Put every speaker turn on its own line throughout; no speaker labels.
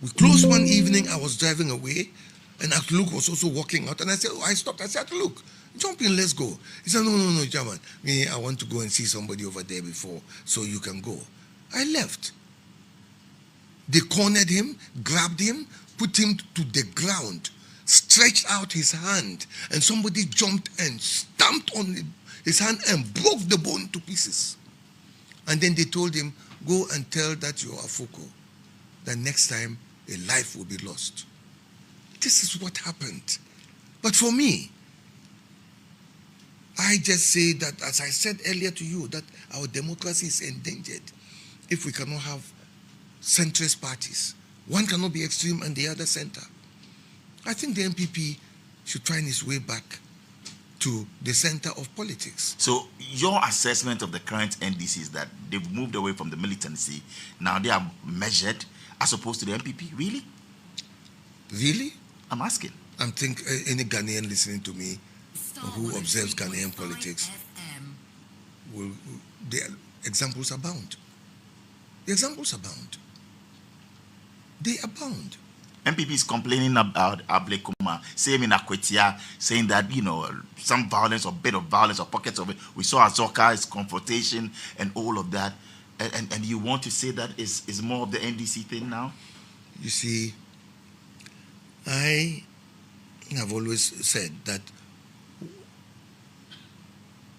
We closed one evening, I was driving away, and Akluk was also walking out, and I said, I stopped. I said, look, jump in, let's go. He said, no, Chairman. Me, I want to go and see somebody over there before, so you can go. I left. They cornered him, grabbed him, put him to the ground, stretched out his hand, and somebody jumped and stamped on his hand and broke the bone to pieces. And then they told him, go and tell that you're Afoko, that next time a life will be lost. This is what happened. But for me, I just say that, as I said earlier to you, that our democracy is endangered if we cannot have centrist parties. One cannot be extreme and the other center. I think the NPP should find its way back to the center of politics.
So your assessment of the current NDC is that they've moved away from the militancy. Now they are measured as opposed to the NPP. Really?
Really?
I'm asking.
I think any Ghanaian listening to me who observes Ghanaian politics, the examples abound. The examples abound. They abound.
NPP is complaining about Ablekuma, same in Akwetia, saying that, some violence or bit of violence or pockets of it. We saw Azoka's confrontation and all of that. And you want to say that is more of the NDC thing now?
You see, I have always said that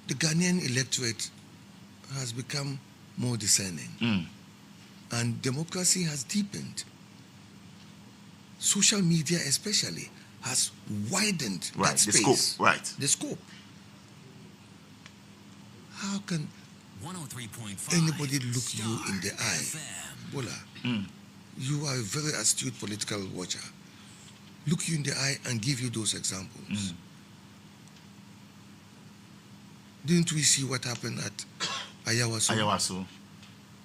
the Ghanaian electorate has become more discerning. And democracy has deepened. Social media especially has widened that space.
The scope, right.
The scope. How can anybody look you in the eye? Bola, you are a very astute political watcher. Look you in the eye and give you those examples. Didn't we see what happened at Ayawaso?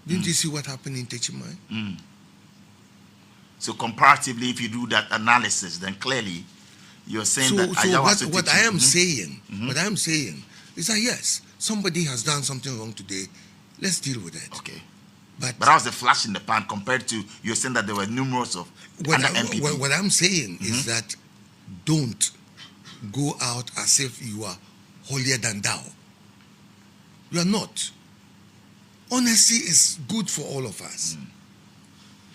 Didn't you see what happened in Techimai?
So comparatively, if you do that analysis, then clearly you're saying that Ayawaso.
What I am saying is that yes, somebody has done something wrong today. Let's deal with it.
Okay. But that was a flash in the pan compared to you're saying that there were numerous of NPP.
What I'm saying is that don't go out as if you are holier than thou. You are not. Honesty is good for all of us.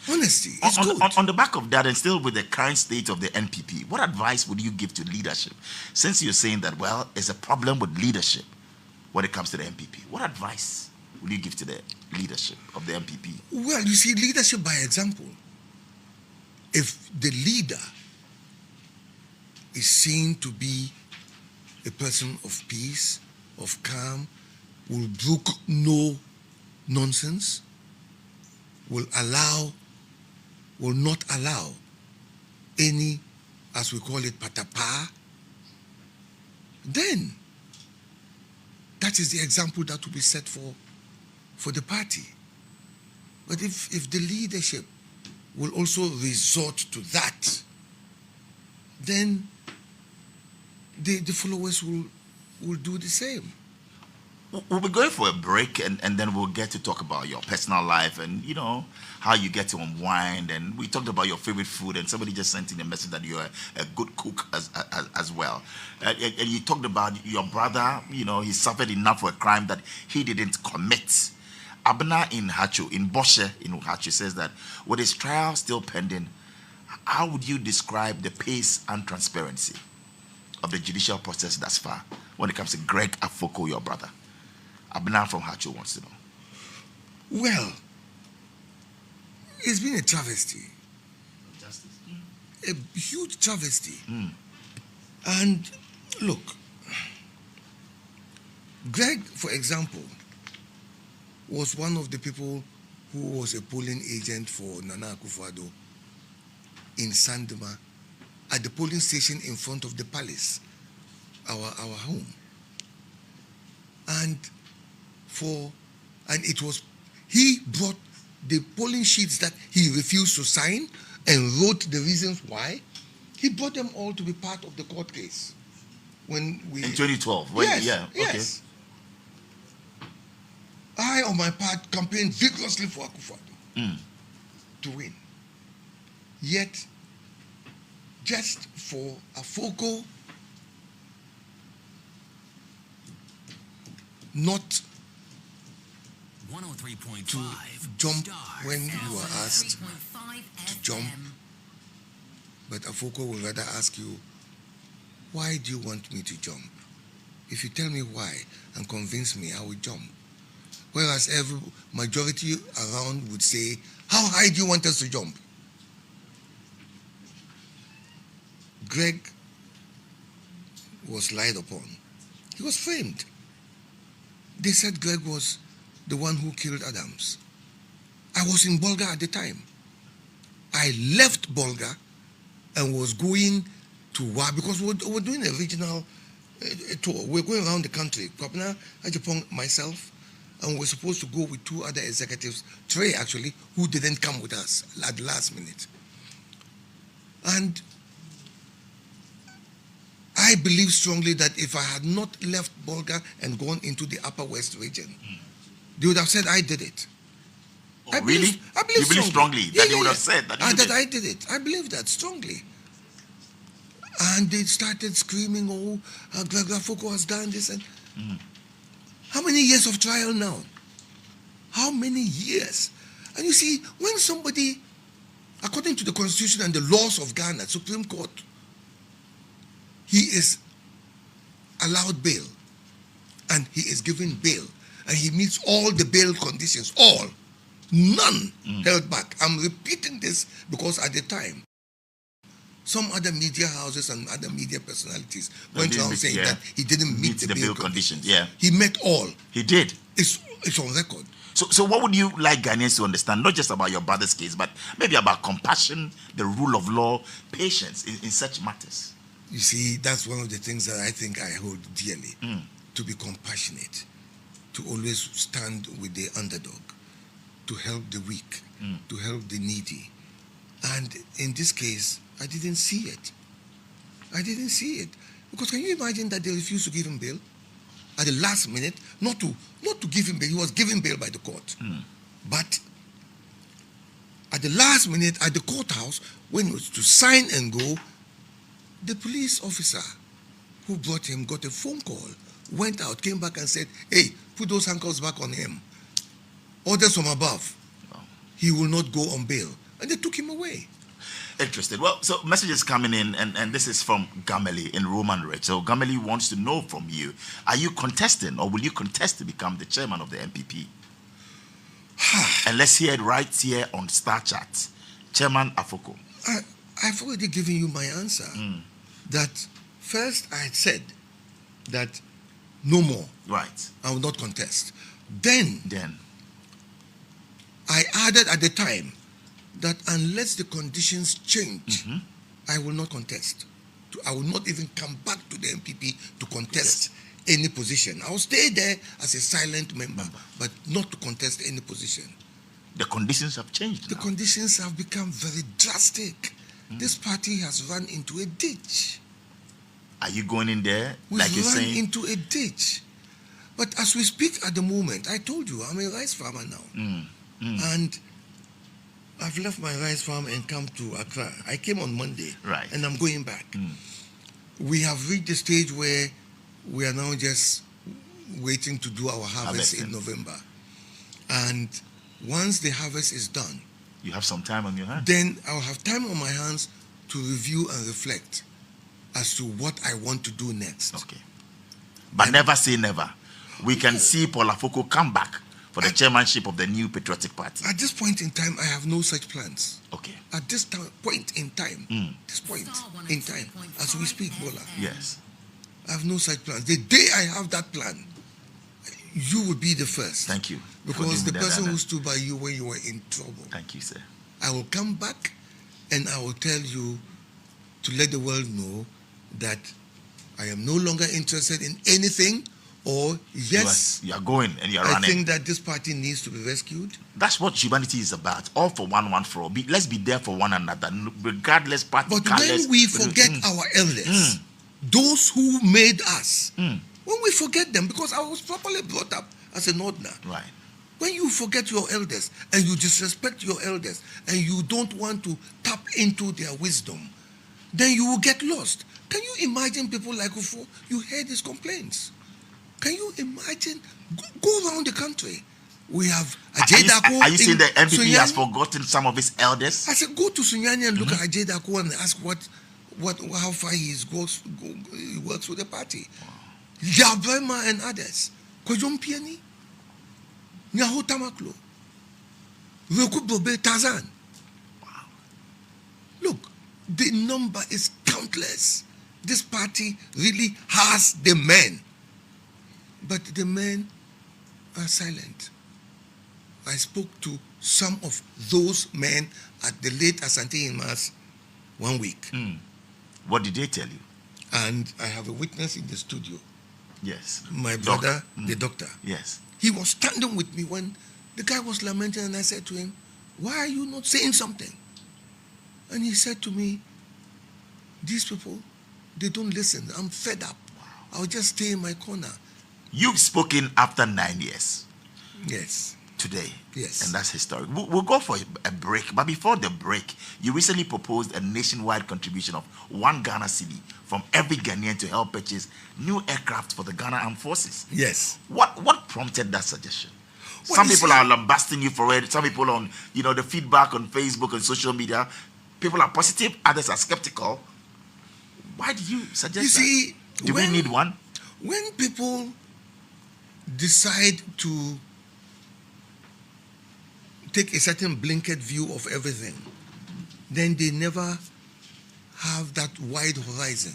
Honesty is good.
On the back of that, and still with the current state of the NPP, what advice would you give to leadership? Since you're saying that, well, there's a problem with leadership when it comes to the NPP, what advice would you give to the leadership of the NPP?
Well, you see, leadership by example. If the leader is seen to be a person of peace, of calm, will brook no nonsense, will not allow any, as we call it, patapa, then that is the example that will be set for the party. But if the leadership will also resort to that, then the followers will do the same.
We'll be going for a break, and then we'll get to talk about your personal life and, how you get to unwind. And we talked about your favorite food, and somebody just sent in a message that you're a good cook as well. And you talked about your brother, he suffered enough for a crime that he didn't commit. Abna in Boshe in Hachu says that with his trial still pending, how would you describe the pace and transparency of the judicial process thus far when it comes to Greg Afoko, your brother? Abna from Hachu wants to know.
Well, it's been a travesty.
Justice.
A huge travesty. And look, Greg, for example, was one of the people who was a polling agent for Nana Akufo-Addo in Sandema at the polling station in front of the palace, our home. And he brought the polling sheets that he refused to sign and wrote the reasons why. He brought them all to be part of the court case. In
2012?
Yes. I, on my part, campaigned vigorously for Akufo-Addo to win. Yet, just for Afoko not
103.5
to jump when you are asked to jump, but Afoko will rather ask you, why do you want me to jump? If you tell me why and convince me, I will jump. Whereas every majority around would say, how high do you want us to jump? Greg was lied upon. He was framed. They said Greg was the one who killed Adams. I was in Bolga at the time. I left Bolga and was going to Wa because we were doing a regional tour. We're going around the country. Kwabena, Ajapong, myself, and we're supposed to go with 2 other executives, 3 actually, who didn't come with us at the last minute. And I believe strongly that if I had not left Bolga and gone into the Upper West region, they would have said I did it.
Oh, really?
I believe
you believe strongly that they would have said that you did.
I did it. I believe that strongly. And they started screaming, oh, Greg Afoko has done this. And how many years of trial now? How many years? And you see, when somebody, according to the Constitution and the laws of Ghana, Supreme Court, he is allowed bail and he is given bail and he meets all the bail conditions, all, none held back. I'm repeating this because at the time, some other media houses and other media personalities went around saying that he didn't meet the bail conditions.
Yeah,
he met all.
He did.
It's on record.
So what would you like Ghanaians to understand, not just about your brother's case, but maybe about compassion, the rule of law, patience in such matters?
You see, that's one of the things that I think I hold dearly, to be compassionate, to always stand with the underdog, to help the weak, to help the needy. And in this case, I didn't see it. I didn't see it. Because can you imagine that they refused to give him bail? At the last minute, not to give him bail, he was given bail by the court. But at the last minute, at the courthouse, when it was to sign and go, the police officer who brought him got a phone call, went out, came back and said, hey, put those handcuffs back on him. Orders from above. He will not go on bail. And they took him away.
Interested. Well, so messages coming in, and this is from Gameli in Roman Ridge. So Gameli wants to know from you, are you contesting or will you contest to become the chairman of the NPP? And let's hear it right here on Star Chat. Chairman Afoko.
I've already given you my answer. That first I had said that no more.
Right.
I will not contest. Then I added at the time that unless the conditions change, I will not contest. I will not even come back to the NPP to contest any position. I will stay there as a silent member, but not to contest any position.
The conditions have changed.
The conditions have become very drastic. This party has run into a ditch.
Are you going in there?
We've
like you're saying?
run into a ditch. But as we speak at the moment, I told you, I'm a rice farmer now. And I've left my rice farm and come to Accra. I came on Monday.
Right.
And I'm going back. We have reached the stage where we are now just waiting to do our harvest in November. And once the harvest is done,
you have some time on your hands.
Then I'll have time on my hands to review and reflect as to what I want to do next.
Okay. But never say never. We can see Paul Afoko come back for the chairmanship of the new patriotic party.
At this point in time, I have no such plans.
Okay.
At this point in time, as we speak, Bola.
Yes.
I have no such plans. The day I have that plan, you will be the first.
Thank you.
Because the person who stood by you when you were in trouble.
Thank you, sir.
I will come back and I will tell you to let the world know that I am no longer interested in anything, or yes,
you are going and you are running.
I think that this party needs to be rescued.
That's what humanity is about. All for one, one for all. Let's be there for one another, regardless party.
But when we forget our elders, those who made us, when we forget them, because I was properly brought up as a Northerner.
Right.
When you forget your elders and you disrespect your elders and you don't want to tap into their wisdom, then you will get lost. Can you imagine people like Ufo? You heard his complaints. Can you imagine? Go around the country. We have Ajay Dako.
Are you saying the NPP has
Sunyani.
forgotten some of his elders?
I said, go to Sunyani and look at Ajay Dako and ask how far he works with the party. Yabrema and others. Kojom Piani. Nyaho Tamaklo. Rekubobe Tazan. Look, the number is countless. This party really has the men. But the men are silent. I spoke to some of those men at the late Asante Imas 1 week.
What did they tell you?
And I have a witness in the studio.
Yes.
My brother, the doctor.
Yes.
He was standing with me when the guy was lamenting, and I said to him, why are you not saying something? And he said to me, these people, they don't listen. I'm fed up. I'll just stay in my corner.
You've spoken after 9 years.
Yes.
Today.
Yes.
And that's historic. We'll go for a break. But before the break, you recently proposed a nationwide contribution of 1 Ghana cedi from every Ghanaian to help purchase new aircraft for the Ghana Armed Forces.
Yes.
What prompted that suggestion?
Well,
Some people are lambasting you for it. Some people on, the feedback on Facebook and social media, people are positive, others are skeptical. Why did you suggest
You see,
Do we need one?
When people decide to take a certain blanket view of everything, then they never have that wide horizon.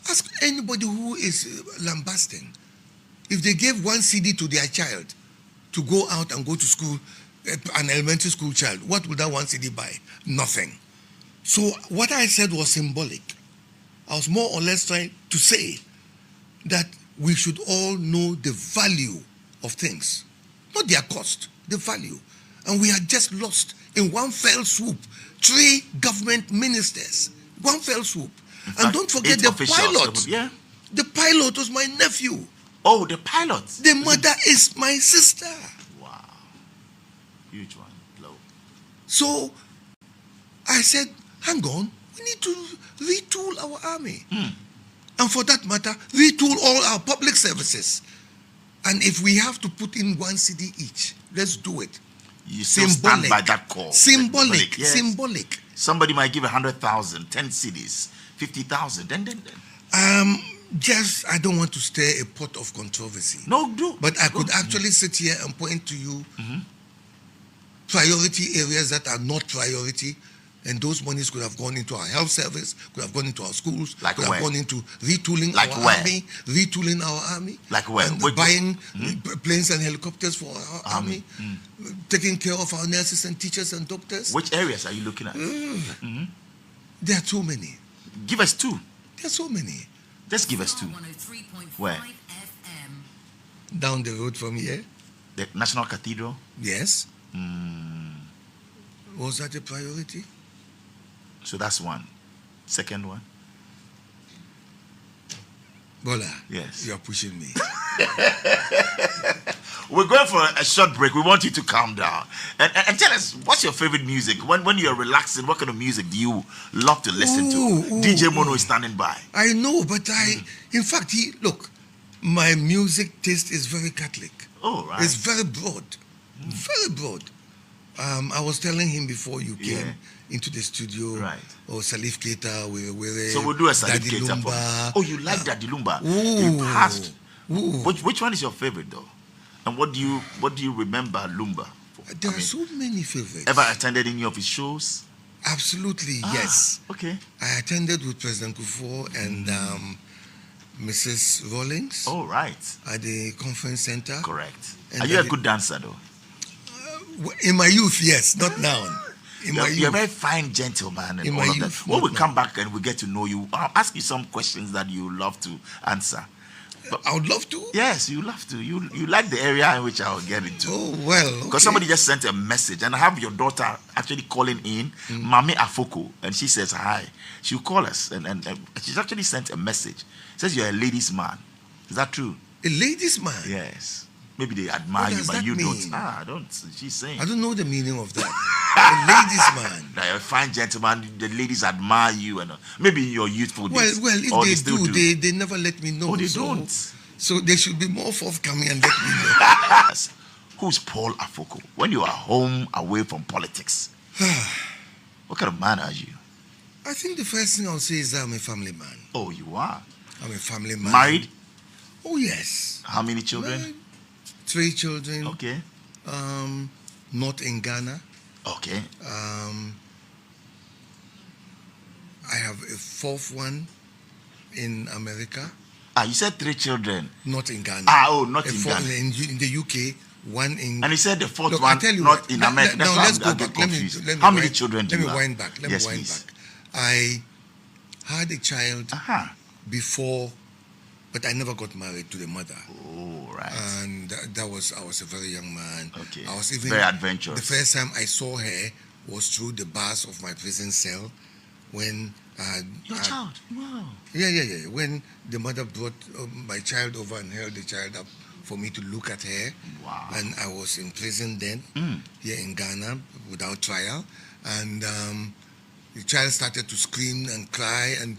Ask anybody who is lambasting. If they gave 1 cedi to their child to go out and go to school, an elementary school child, what would that 1 cedi buy? Nothing. So what I said was symbolic. I was more or less trying to say that we should all know the value of things, not their cost, the value. And we are just lost in one fell swoop. 3 government ministers, one fell swoop. And don't forget the pilot.
Yeah.
The pilot was my nephew.
Oh, the pilot.
The mother is my sister.
Wow. Huge one. Low.
So I said, hang on, we need to retool our army. And for that matter, retool all our public services. And if we have to put in 1 cedi each, let's do it.
You still stand by that call.
Symbolic.
Yes.
Symbolic.
Somebody might give 100,000, 10 cedis, 50,000. Then.
I don't want to stir a pot of controversy.
No, do.
But I could actually sit here and point to you priority areas that are not priority, and those monies could have gone into our health service, could have gone into our schools,
like
could
where?
have gone into retooling
Like
our
where?
army, retooling our army.
Like where?
And
Which-
buying planes and helicopters for our army, taking care of our nurses and teachers and doctors.
Which areas are you looking at?
There are too many.
Give us 2.
There are so many.
Just give us 2. Where?
Down the road from here,
The National Cathedral?
yes. Was that a priority?
So that's 1. Second one?
Bola,
Yes.
you are pushing me.
We're going for a short break. We want you to calm down. And tell us, what's your favorite music? When you're relaxing, what kind of music do you love to listen to? DJ Mono is standing by.
I know, but in fact, look, my music taste is very Catholic.
Oh, right.
It's very broad. Very broad. I was telling him before you came into the studio.
Right.
Oh, Salif Keita,
So we'll do a Salif
Daddy
Keita
Lumba.
Oh, you like Daddy Lumba?
Ooh.
He passed.
Ooh.
Which one is your favorite, though? And what do you remember Lumba for?
There are so many favorites.
Ever attended any of his shows?
Absolutely, yes.
Okay.
I attended with President Akufo and Mrs. Rawlings
Oh, right.
at the conference center.
Correct.
And
Are you a
Daddy-
good dancer, though?
In my youth, yes, not now. In my
You're a
youth.
very fine gentleman and
In
all
my
of that.
youth,
When
not
we come back and we get to know you, I'll ask you some questions that you love to answer.
I would love to.
Yes, you love to. You like the area in which I'll get into.
Oh, well.
Because
okay.
somebody just sent a message, and I have your daughter actually calling in, Mami Afoko, and she says hi. She'll call us, and she's actually sent a message. Says you're a ladies' man. Is that true?
A ladies' man.
Yes. Maybe they admire you,
does
but
that
you don't.
mean?
I don't. She's saying.
I don't know the meaning of that. A ladies' man.
Like a fine gentleman, the ladies admire you, and maybe in your youthful days.
Well, if
or
they
still
do, they never let me know.
Oh, they
so,
don't.
So they should be more forthcoming and let me know.
Who's Paul Afoko? When you are home, away from politics, what kind of man are you?
I think the first thing I'll say is that I'm a family man.
Oh, you are.
I'm a family man.
Married?
Oh, yes.
How many children?
Married. 3 children.
Okay.
Not in Ghana.
Okay.
I have a 4th one in America.
You said 3 children.
Not in Ghana.
Not in Ghana.
In the UK, 1 in.
And he said the 4th
Look,
one,
I tell you
not
what,
in America.
Now let's go back. Let me
How many
wind-
children do you have?
Let me wind back.
Yes, please.
I had a child
Uh-huh.
before, but I never got married to the mother.
Oh, right.
And I was a very young man.
Okay.
I was even
very adventurous.
The first time I saw her was through the bars of my prison cell when
Your child? Wow.
Yeah. When the mother brought my child over and held the child up for me to look at her.
Wow.
And I was in prison then, here in Ghana, without trial. And the child started to scream and cry and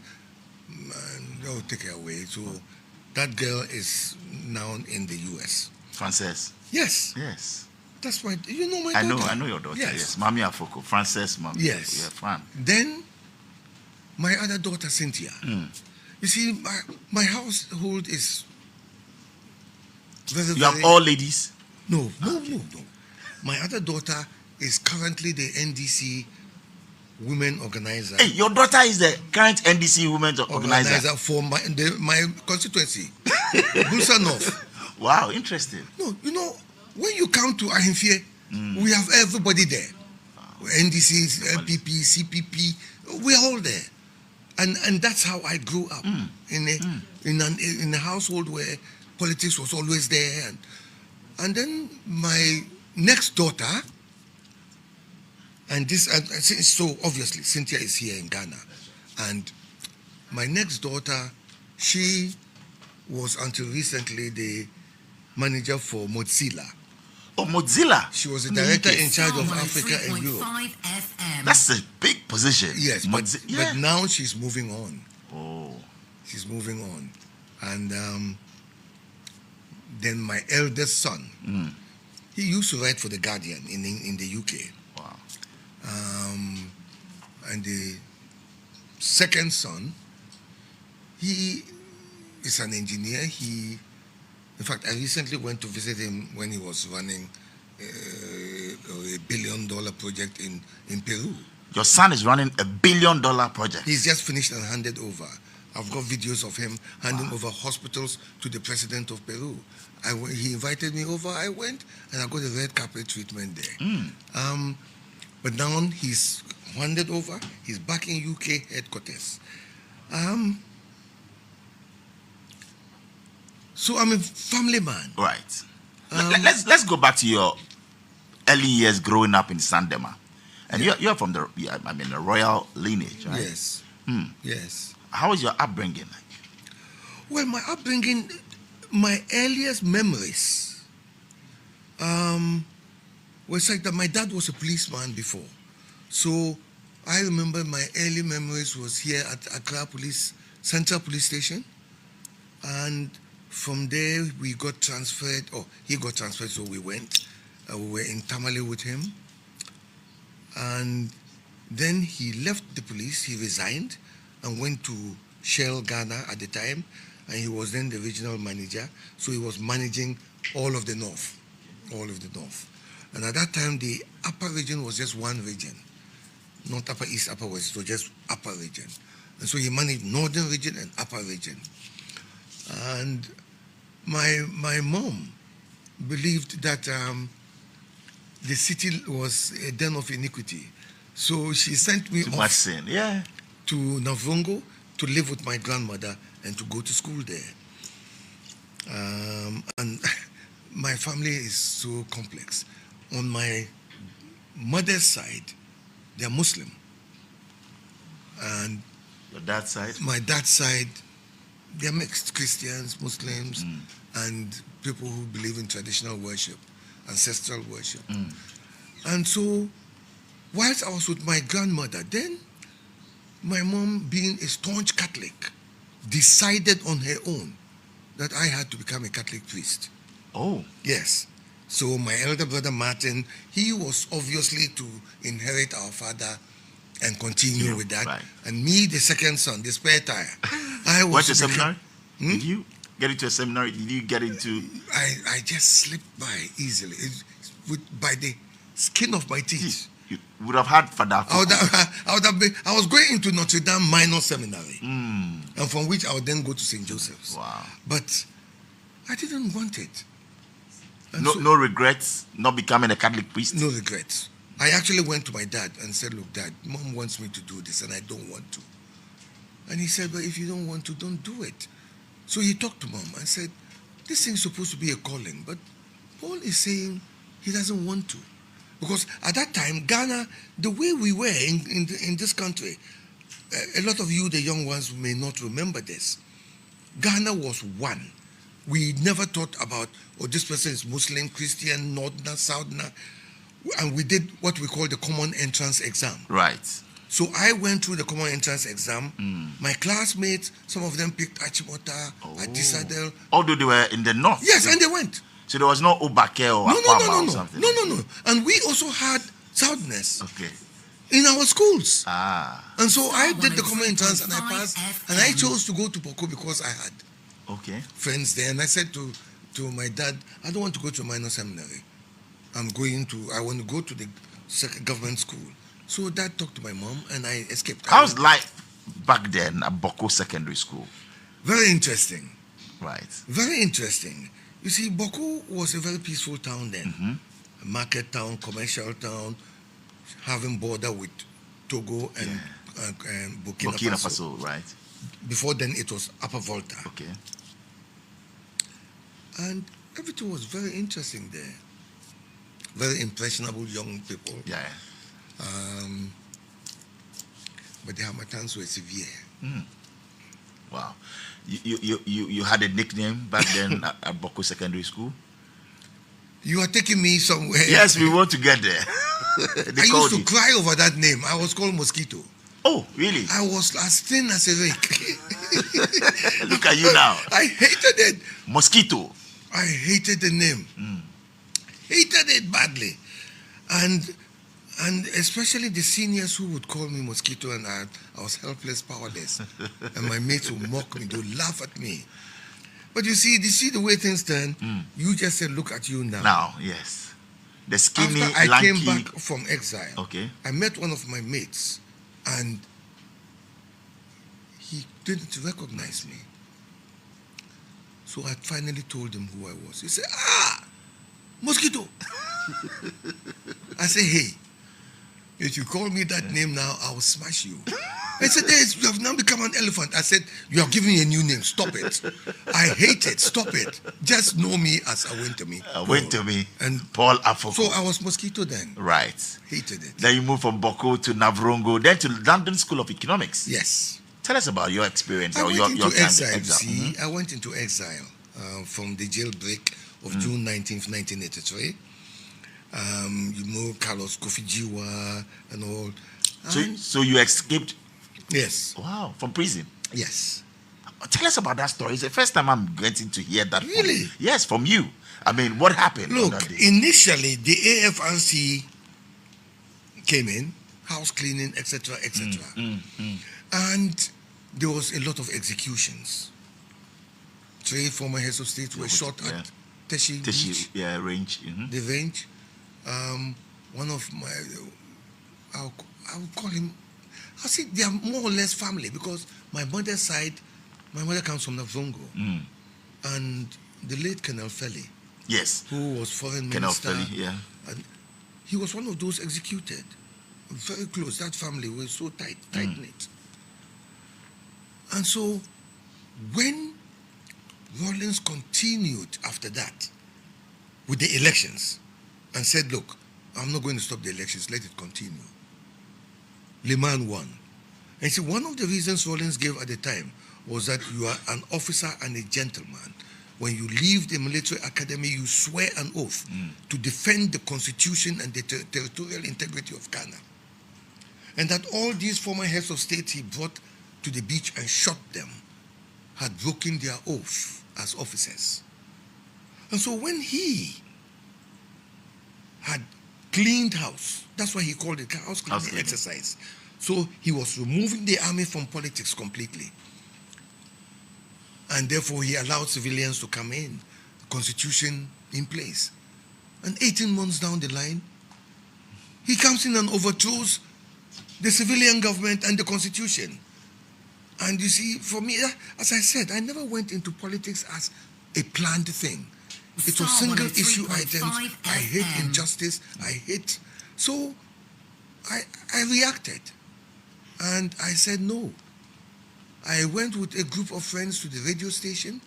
take her away. So that girl is now in the US.
Frances?
Yes.
Yes.
That's my, you know my daughter.
I know your daughter.
Yes.
Yes. Mami Afoko. Frances, Mami.
Yes.
Yeah, Fran.
Then my other daughter, Cynthia. You see, my household is very,
You have all ladies?
No. My other daughter is currently the NDC women organizer.
Hey, your daughter is the current NDC women organizer.
For my constituency, Busa North.
Wow, interesting.
No, you know, when you come to Ahimfie, we have everybody there. NDC, NPP, CPP, we're all there. And that's how I grew up in a household where politics was always there. And then my next daughter, so obviously Cynthia is here in Ghana, and my next daughter, she was until recently the manager for Mozilla.
Oh, Mozilla.
She was the director in charge of Africa and Europe.
That's a big position.
Yes, but now she's moving on.
Oh.
She's moving on. And then my eldest son, he used to write for The Guardian in the UK.
Wow.
And the second son, he is an engineer. In fact, I recently went to visit him when he was running a $1 billion project in Peru.
Your son is running a $1 billion project.
He's just finished and handed over. I've got videos of him handing over hospitals to the president of Peru. He invited me over. I went and I got a red carpet treatment there. But now he's handed over. He's back in UK headquarters. So I'm a family man.
Right. Let's go back to your early years growing up in Sandema. And you're from the royal lineage, right?
Yes. Yes.
How was your upbringing like?
Well, my upbringing, my earliest memories was like that my dad was a policeman before. So I remember my early memories was here at Accra Central Police Station. And from there we got transferred, he got transferred, so we went. We were in Tamale with him. And then he left the police, he resigned and went to Shell Ghana at the time, and he was then the regional manager, so he was managing all of the north. And at that time, the upper region was just one region, not upper east, upper west, so just upper region. And so he managed northern region and upper region. And my mom believed that the city was a den of iniquity. So she sent me off to Navrongo to live with my grandmother and to go to school there. And my family is so complex. On my mother's side, they're Muslim. And
your dad's side?
My dad's side, they're mixed, Christians, Muslims, and people who believe in traditional worship, ancestral worship. And so, whilst I was with my grandmother, then my mom, being a staunch Catholic, decided on her own that I had to become a Catholic priest.
Oh.
Yes. So my elder brother Martin, he was obviously to inherit our father and continue with that.
Right.
And me, the second son, the spare tire. I was
Went to seminary?
Hmm?
Did you get into a seminary? Did you get into...
I just slipped by easily, by the skin of my teeth.
You would have had Father Afoko.
I was going into Notre Dame Minor Seminary, and from which I would then go to St. Joseph's.
Wow.
But I didn't want it. And
No regrets not becoming a Catholic priest?
No regrets. I actually went to my dad and said, look, Dad, Mom wants me to do this and I don't want to. And he said, but if you don't want to, don't do it. So he talked to Mom and said, this thing's supposed to be a calling, but Paul is saying he doesn't want to. Because at that time, Ghana, the way we were in this country, a lot of you, the young ones, may not remember this. Ghana was one. We never thought about, oh, this person is Muslim, Christian, Northerner, Southerner. And we did what we call the common entrance exam.
Right.
So I went through the common entrance exam. My classmates, some of them picked Achimota, Atisadel.
Although they were in the north.
Yes, and they went.
So there was no Obake or Akwaba or something?
No. And we also had Southerners
Okay.
in our schools.
Ah.
And so I did the common entrance and I passed. And I chose to go to Boko because I had friends there. And I said to my dad, I don't want to go to a minor seminary. I want to go to the government school. So Dad talked to my mom and I escaped.
How's life back then at Boko Secondary School?
Very interesting.
Right.
Very interesting. You see, Boko was a very peaceful town then. A market town, commercial town, having border with Togo and Burkina Faso.
Right.
Before then, it was Upper Volta.
Okay.
And everything was very interesting there. Very impressionable young people.
Yeah.
But the Hamatans were severe.
Wow. You had a nickname back then at Boko Secondary School?
You are taking me somewhere.
Yes, we want to get there.
I used to cry over that name. I was called Mosquito.
Oh, really?
I was as thin as a rake.
Look at you now.
I hated it.
Mosquito.
I hated the name. Hated it badly. And especially the seniors who would call me Mosquito, and I was helpless, powerless. And my mates would mock me, they would laugh at me. But you see the way things turn, you just said, look at you now.
Now, yes. The skinny,
After I
lanky...
came back from exile,
okay,
I met one of my mates, and he didn't recognize me. So I finally told him who I was. He said, Mosquito. I said, hey, if you call me that name now, I will smash you. I said, yes, you have now become an elephant. I said, you are giving me a new name. Stop it. I hate it. Stop it. Just know me as Awentemi.
Awentemi
and
Paul Afoko.
So I was Mosquito then.
Right.
Hated it.
Then you moved from Boko to Navrongo, then to London School of Economics.
Yes.
Tell us about your experience.
I went into exile.
See,
I went into exile from the jailbreak of June 19th, 1983. You know, Carlos Kofi and all.
So you escaped?
Yes.
Wow, from prison?
Yes.
Tell us about that story. It's the first time I'm getting to hear that.
Really?
Yes, from you. I mean, what happened?
Look, initially the AFRC came in, house cleaning, etc., etc. And there was a lot of executions. 3 former heads of state were shot at Teshi
range.
The range. One of my, I'll call him, I see they are more or less family because my mother's side, my mother comes from Navrongo. And the late Colonel Feli.
Yes.
Who was foreign minister.
Colonel Feli, yeah.
And he was one of those executed. Very close. That family was so tight-knit. And so when Rawlings continued after that with the elections and said, look, I'm not going to stop the elections, let it continue. Liman won. And see, one of the reasons Rawlings gave at the time was that you are an officer and a gentleman. when you leave the military academy, you swear an oath to defend the constitution and the territorial integrity of Ghana. And that all these former heads of state he brought to the beach and shot them had broken their oath as officers. And so when he had cleaned house, that's why he called it house cleaning exercise. So he was removing the army from politics completely. And therefore he allowed civilians to come in, the constitution in place. And 18 months down the line, he comes in and overthrows the civilian government and the constitution. And you see, for me, as I said, I never went into politics as a planned thing. It was single issue items. I hate injustice. I hate. So I reacted. And I said no. I went with a group of friends to the radio station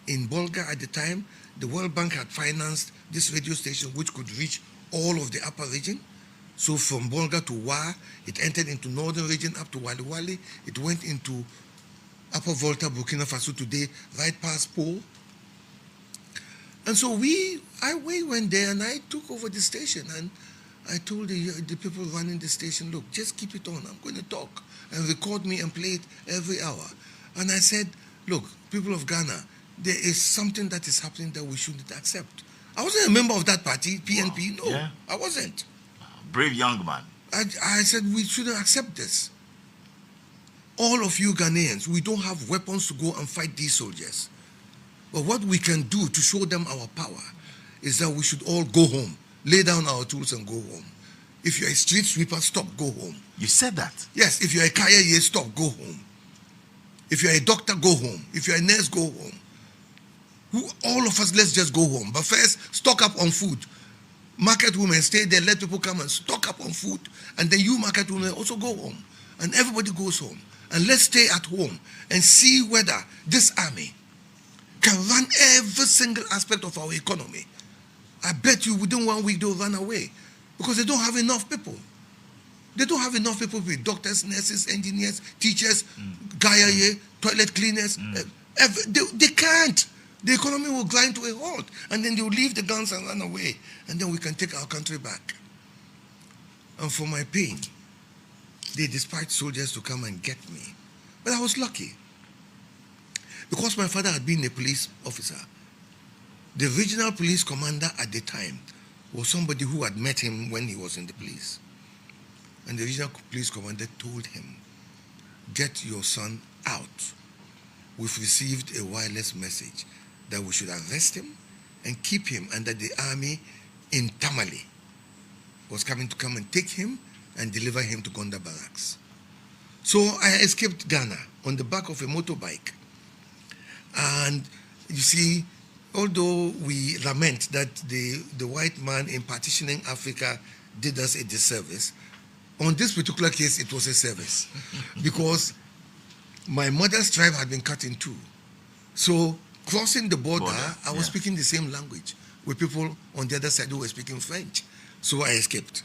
in Bolga at the time. The World Bank had financed this radio station which could reach all of the upper region. So from Bolga to Wa, it entered into northern region up to Wali Wali. It went into Upper Volta, Burkina Faso today, right past Po. And so we went there and I took over the station and I told the people running the station, look, just keep it on. I'm going to talk and record me and play it every hour. And I said, look, people of Ghana, there is something that is happening that we shouldn't accept. I wasn't a member of that party, PNP. No, yeah. I wasn't.
Brave young man.
I said we shouldn't accept this. All of you Ghanaians, we don't have weapons to go and fight these soldiers. But what we can do to show them our power is that we should all go home, lay down our tools and go home. If you're a street sweeper, stop, go home.
You said that?
Yes, if you're a kaya, stop, go home. If you're a doctor, go home. If you're a nurse, go home. All of us, let's just go home. But first, stock up on food. Market women stay there, let people come and stock up on food. And then you market women also go home. And everybody goes home. And let's stay at home and see whether this army can run every single aspect of our economy. I bet you within 1 week they'll run away because they don't have enough people. They don't have enough people with doctors, nurses, engineers, teachers, toilet cleaners. They can't. The economy will grind to a halt and then they'll leave the guns and run away and then we can take our country back. And for my pain, they dispatched soldiers to come and get me. But I was lucky. Because my father had been a police officer, the regional police commander at the time was somebody who had met him when he was in the police. And the regional police commander told him, get your son out. We've received a wireless message that we should arrest him and keep him, and that the army in Tamale was coming to come and take him and deliver him to Gonda barracks. So I escaped Ghana on the back of a motorbike. And you see, although we lament that the white man in partitioning Africa did us a disservice, on this particular case, it was a service. Because my mother's tribe had been cut in two. So crossing the border, I was speaking the same language with people on the other side who were speaking French. So I escaped.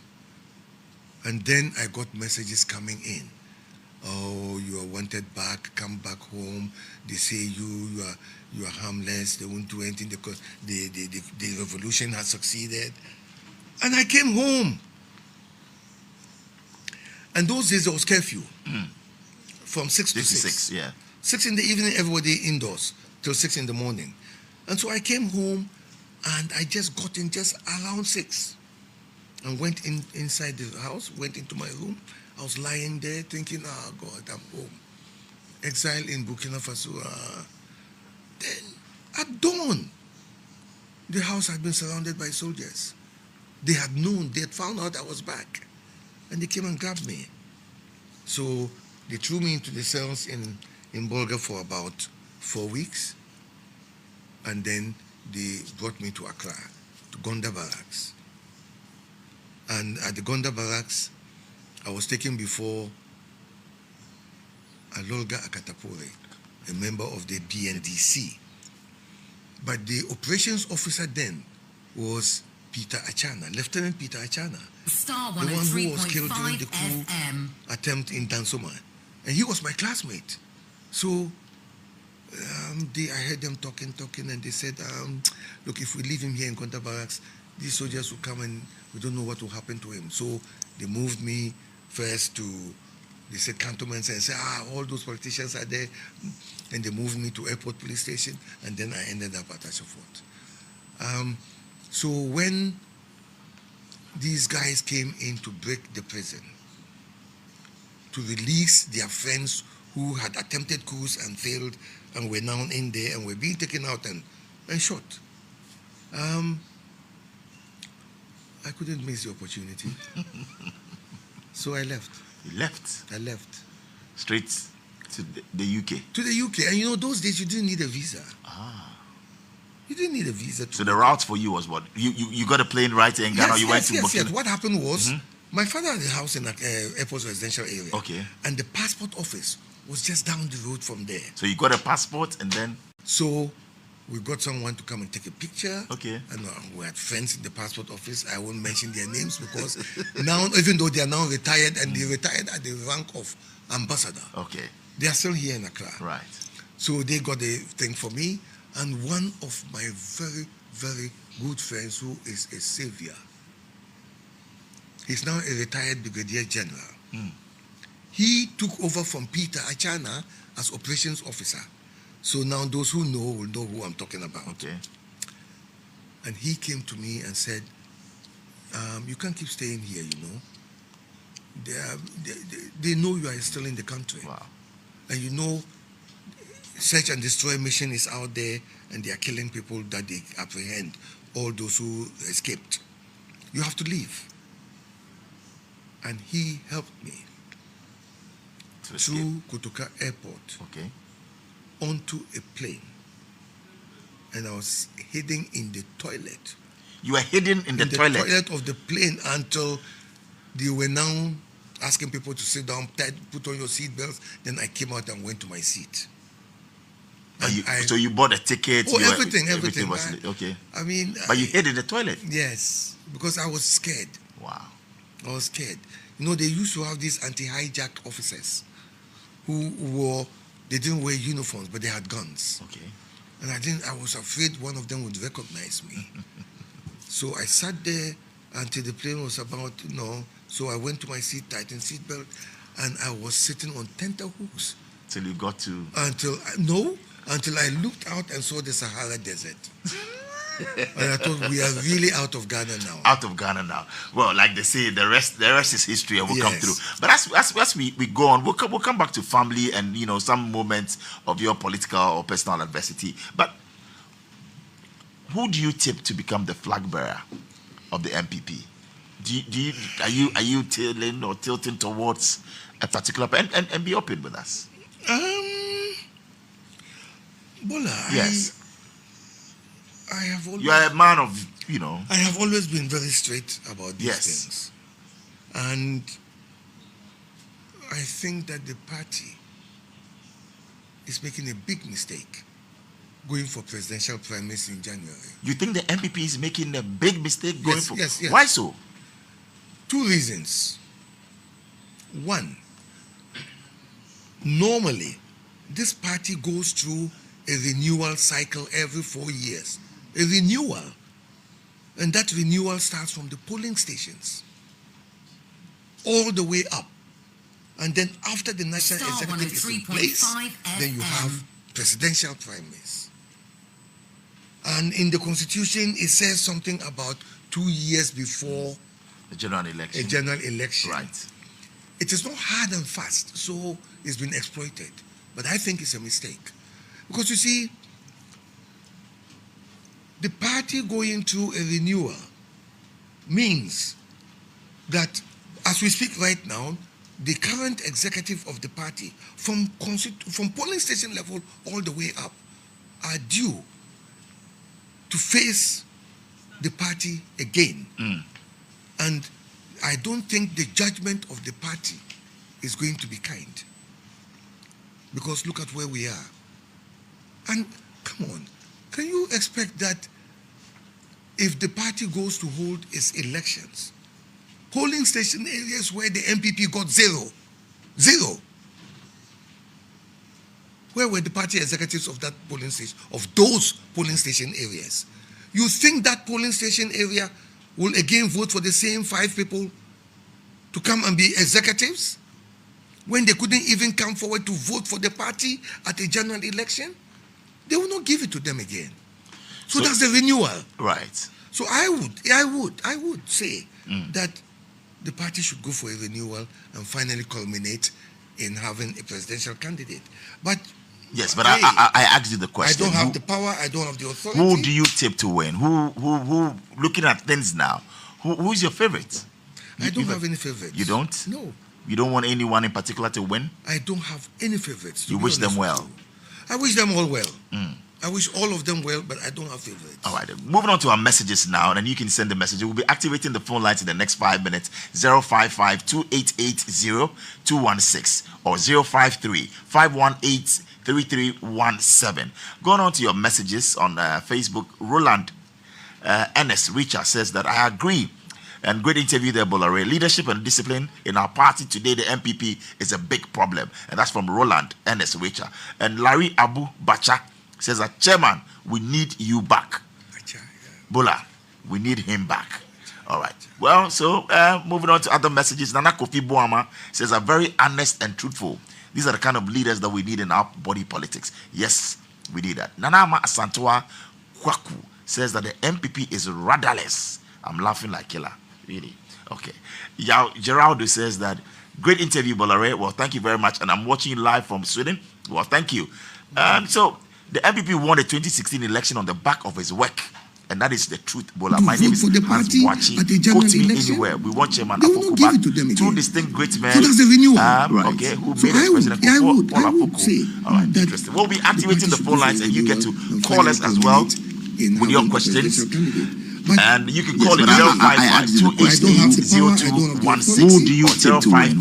And then I got messages coming in. Oh, you are wanted back, come back home. They say you are harmless, they won't do anything because the revolution has succeeded. And I came home. And those days there was curfew. From 6 to 6. 6 in the evening, everybody indoors till 6 in the morning. And so I came home and I just got in just around 6 and went inside the house, went into my room. I was lying there thinking, oh God, I'm home. Exile in Burkina Faso. Then at dawn, the house had been surrounded by soldiers. They had known, they had found out I was back. And they came and grabbed me. So they threw me into the cells in Bolga for about 4 weeks. And then they brought me to Accra, to Gonda barracks. And at the Gonda barracks, I was taken before Alolga Akatapore, a member of the BNDC. But the operations officer then was Peter Achana, Lieutenant Peter Achana, the one who was killed during the coup attempt in Dansoma. And he was my classmate. So I heard them talking, and they said, look, if we leave him here in Conta Barracks, these soldiers will come and we don't know what will happen to him. So they moved me first to, they said cantonments, and said, all those politicians are there. And they moved me to Airport Police Station, and then I ended up at Ashford. So when these guys came in to break the prison, to release their friends who had attempted coups and failed and were now in there and were being taken out and shot, I couldn't miss the opportunity. So I left.
You left?
I left.
Straight to the UK?
To the UK. And you know, those days you didn't need a visa. You didn't need a visa.
So the route for you was what? You got a plane right in Ghana?
Yes. What happened was, my father had a house in an airport residential area.
Okay.
And the passport office was just down the road from there.
So you got a passport and then?
So we got someone to come and take a picture.
Okay.
And we had friends in the passport office. I won't mention their names because now, even though they are now retired, and they retired at the rank of ambassador.
Okay.
They are still here in Accra.
Right.
So they got a thing for me. And one of my very, very good friends, who is a savior, he's now a retired brigadier general. He took over from Peter Achana as operations officer. So now those who know will know who I'm talking about.
Okay.
And he came to me and said, you can't keep staying here, you know. They know you are still in the country.
Wow.
And you know, search and destroy mission is out there, and they are killing people that they apprehend, all those who escaped. You have to leave. And he helped me through Kotoka Airport,
okay,
onto a plane. And I was hidden in the toilet.
You were hidden in the toilet?
Toilet of the plane until they were now asking people to sit down, put on your seat belts. Then I came out and went to my seat.
So you bought a ticket?
Everything.
Was okay.
I mean,
but you hid in the toilet?
Yes, because I was scared.
Wow.
I was scared. You know, they used to have these anti-hijack officers who they didn't wear uniforms, but they had guns.
Okay.
And I was afraid one of them would recognize me. So I sat there until the plane was about, so I went to my seat, tightened seatbelt, and I was sitting on tenterhooks.
Till you got to?
Until I looked out and saw the Sahara Desert. And I thought, we are really out of Ghana now.
Out of Ghana now. Well, like they say, the rest is history, and we'll come through. But as we go on, we'll come back to family and some moments of your political or personal adversity. But who do you tip to become the flag bearer of the NPP? Are you tilting towards a particular and be open with us?
Bola,
yes.
I have always,
you are a man of,
I have always been very straight about these
yes.
things. And I think that the party is making a big mistake going for presidential primaries in January.
You think the NPP is making a big mistake going for?
Yes.
Why so?
2 reasons. One, normally, this party goes through a renewal cycle every 4 years. A renewal. And that renewal starts from the polling stations all the way up. And then after the national executive is in place, then you have presidential primaries. And in the constitution, it says something about 2 years before
a general election.
A general election.
Right.
It is not hard and fast, so it's been exploited. But I think it's a mistake. Because you see, the party going through a renewal means that, as we speak right now, the current executive of the party, from polling station level all the way up, are due to face the party again. And I don't think the judgment of the party is going to be kind. Because look at where we are. And come on, can you expect that if the party goes to hold its elections, polling station areas where the NPP got zero, Where were the party executives of that polling station, of those polling station areas? You think that polling station area will again vote for the same 5 people to come and be executives when they couldn't even come forward to vote for the party at a general election? They will not give it to them again. So that's the renewal.
Right.
So I would say that the party should go for a renewal and finally culminate in having a presidential candidate. But
yes, but I asked you the question.
I don't have the power. I don't have the authority.
Who do you tip to win? Who? Looking at things now, who's your favorite?
I don't have any favorites.
You don't?
No.
You don't want anyone in particular to win?
I don't have any favorites.
You wish them well?
I wish them all well. I wish all of them well, but I don't have favorites.
All right. Moving on to our messages now, and you can send the message. We'll be activating the phone lines in the next 5 minutes. 055-2880-216 or 053-518-3317. Going on to your messages on Facebook, Roland Ernest Richard says that I agree. And great interview there, Bolare. Leadership and discipline in our party today, the NPP, is a big problem. And that's from Roland Ernest Richard. And Larry Abu Bacha says that, Chairman, we need you back. Bola, we need him back. All right. Well, so moving on to other messages. Nana Kofi Boama says, are very honest and truthful. These are the kind of leaders that we need in our body politics. Yes, we need that. Nana Ama Asantua Kwaku says that the MPP is rudderless. I'm laughing like killer. Really? Okay. Geraldo says that, great interview, Bolare. Well, thank you very much. And I'm watching you live from Sweden. Well, thank you. So, the MPP won the 2016 election on the back of his work. And that is the truth, Bola. My name is Hans Wachi. Quote me anywhere. We want Chairman Afoko back. 2 distinct great men.
So that's the renewal.
Okay, who made us President Akufo-Addo, Paul Afoko. All right, interesting. We'll be activating the phone lines and you get to call us as well with your questions. And you can call it 055-288-0216. Who do you tip to win?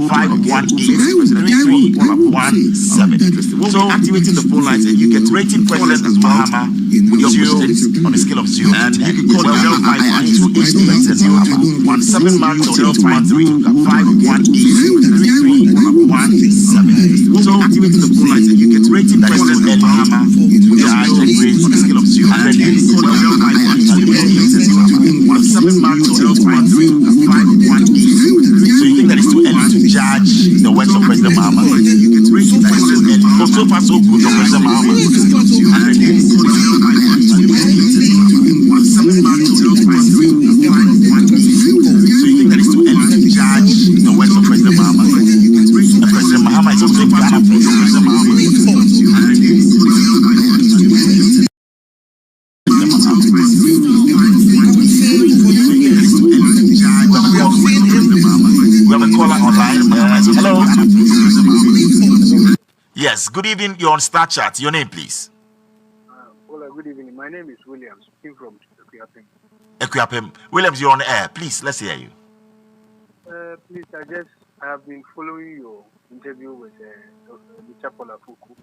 053-518-3317. So activating the phone lines and you get rating questions as well with your questions on a scale of 0 to 10. You can call it 055-288-0217 marks or 053-518-3317. So activating the phone lines and you get rating questions and with your grades on a scale of 0 to 10. You can call it 055-288-07 marks or 0.3-518. So you think that it's too early to judge the works of President Mahama? So far so good of President Mahama. So you think that it's too early to judge the works of President Mahama? President Mahama is also Ghana for President Mahama. Hello. Yes, good evening. You're on Star Chat. Your name, please.
Good evening. My name is Williams. I'm from Equiapem.
Equiapem. Williams, you're on the air. Please, let's hear you.
Please, I have been following your interview with Mr. Afoko,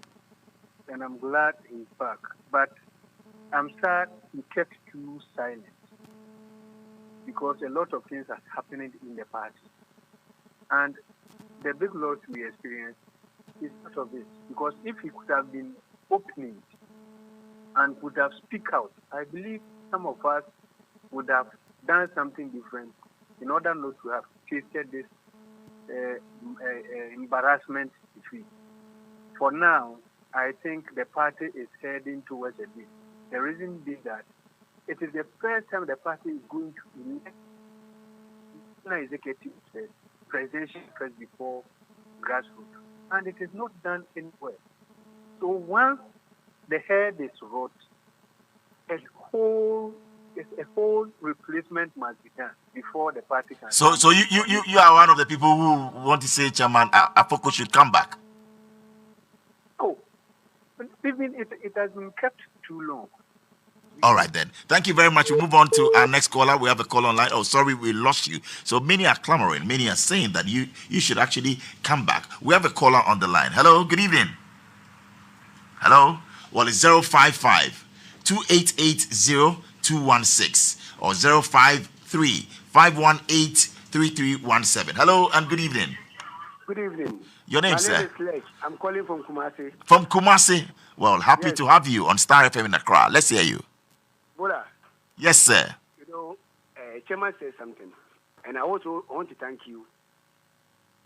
and I'm glad he's back. But I'm sad he kept too silent because a lot of things are happening in the party. And the big loss we experienced is part of it. Because if he could have been opening and could have speak out, I believe some of us would have done something different in order not to have tasted this embarrassment defeat. For now, I think the party is heading towards a bit. The reason being that it is the first time the party is going to elect executive presidential first before grassroots, and it is not done anywhere. So once the head is rot, a whole replacement must be done before the party can.
So you are one of the people who want to say Chairman Afoko should come back.
Oh, even it has been kept too long.
All right, then. Thank you very much. We'll move on to our next caller. We have a call online. Oh, sorry, we lost you. So many are clamoring. Many are saying that you should actually come back. We have a caller on the line. Hello, good evening. Hello? Well, it's 055-288-0216 or 053-518-3317. Hello and good evening.
Good evening.
Your name,
My
sir?
name is Lech. I'm calling from Kumasi.
From Kumasi. Well, happy
Yes.
to have you on Star FM in Accra. Let's hear you.
Bola,
Yes, sir.
Chairman said something, and I also want to thank you.